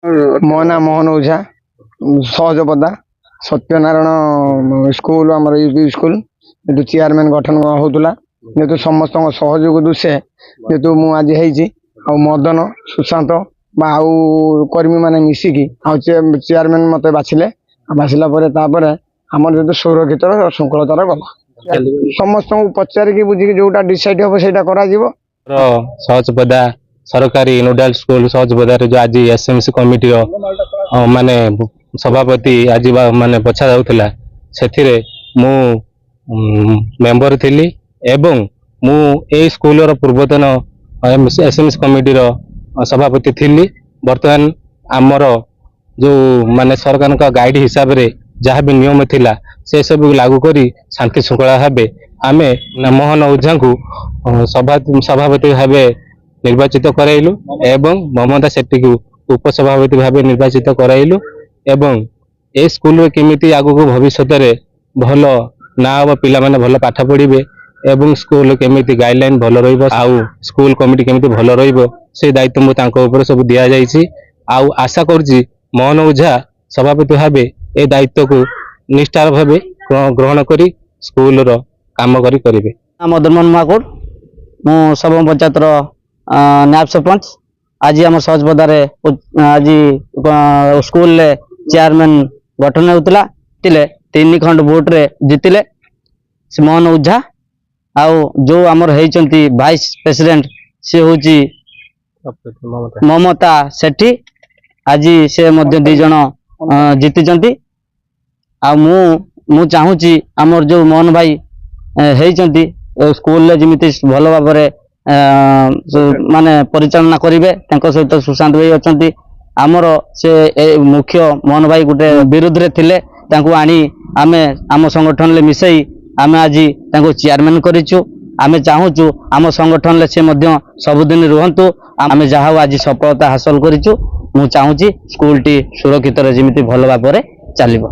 मो ना मोहन ओझा सहजपदा सत्यनारायण स्कूल आम यूपी स्कूल जो चेयरमैन गठन होता जेहतु समस्त सहयोग दुसे जेहतु मुझे मदन सुशांत आउ कर्मी मैंने मिसिकी चेयरमैन मत बाछिले बाछिला आमर जो सुरक्षित श्रृंखलतार गला समस्त पचारिकी बुझिकी जोटा डिसाइड हम से सहजपदा सरकारी नोडाल स्कूल सहजपदार जो आज एसएमसी कमिटी माने सभापति आज माने बछा जाउथला सेथिरे मु मेंबर थिली एवं मु ए स्कूल रो पूर्वतन एसएमसी कमिटी रो सभापति थिली। वर्तमान आमर जो माने सरकार का गाइड हिसाब रे जहाँ भी नियम थिला से सब लागू करी शांति श्रृंखला भावे आमे मोहन ओझा को सभापति भावे निर्वाचित कराइलु एवं ममता सेट्टी को उपसभापति भाव निर्वाचित कराइलु एवं ए स्कूल केमिति आगु को भविष्य रे भल ना हम पिला माने भल पाठ पढ़िबे एवं स्कूल केमिति गाइडलाइन भल रहिबो आउ स्कूल कमिटी केमिति भल रहिबो से दायित्व मु तांको ऊपर सब दिया जायछि। आउ आशा करछि मोहन ओझा सभापति भावे ए दायित्व को निष्ठार भावे ग्रहण करी स्कूल रो काम करी करिवे। मदन महाकोट मु सब पंचायत रो नायब सरपंच आज आम सहजपदार आज स्कूल चेयरमैन गठन होता 3 खंड भोट रे जीतिले मोहन ओझा आउ जो आमर होती वाइस प्रेसिडेंट सी हूँ ममता सेठी आज से मध्य 2 जन जीति मु चाहूँगी आमर जो मोहन भाई होती स्कूल जमीती भल भाव माने परिचालना करेंगे सहित सुशांत भाई अच्छा आमर से मुख्य मोहन भाई गोटे विरोध रे थिले आनी आमे आम संगठन ले मिसई आमे आज चेयरमैन करिचु। आमे चाहूचु आम संगठन ले से मध्य सबुदिन रुहंतु आमे जहाँ आज सफलता हासिल करिचु। मु चाहूची स्कूल टी सुरक्षित जमीती भल भाव चलिबो।